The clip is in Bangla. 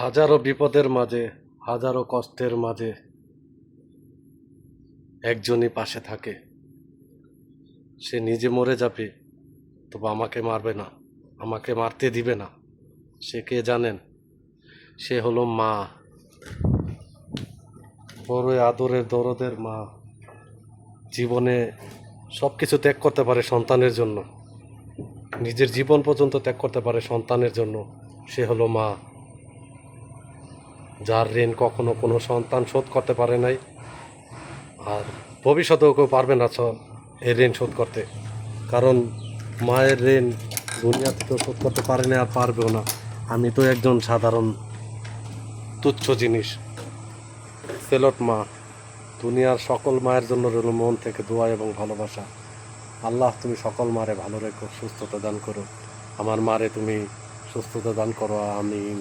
হাজারো বিপদের মাঝে, হাজারো কষ্টের মাঝে একজনই পাশে থাকে। সে নিজে মরে যাবে, তবু আমাকে মারবে না, আমাকে মারতে দিবে না। সে কে জানেন? সে হলো মা, বড় আদরের দরদের মা। জীবনে সব কিছু ত্যাগ করতে পারে সন্তানের জন্য, নিজের জীবন পর্যন্ত ত্যাগ করতে পারে সন্তানের জন্য। সে হলো মা, যার ঋণ কখনো কোনো সন্তান শোধ করতে পারে নাই, আর ভবিষ্যতেও কেউ পারবে না এই ঋণ শোধ করতে। কারণ মায়ের ঋণ দুনিয়াতে কেউ শোধ করতে পারে না, আর পারবেও না। আমি তো একজন সাধারণ তুচ্ছ জিনিস, সেলট মা। দুনিয়ার সকল মায়ের জন্য রইল মন থেকে দোয়া এবং ভালোবাসা। আল্লাহ, তুমি সকল মারে ভালো রেখো, সুস্থতা দান করো। আমার মারে তুমি সুস্থতা দান করো, আমিন।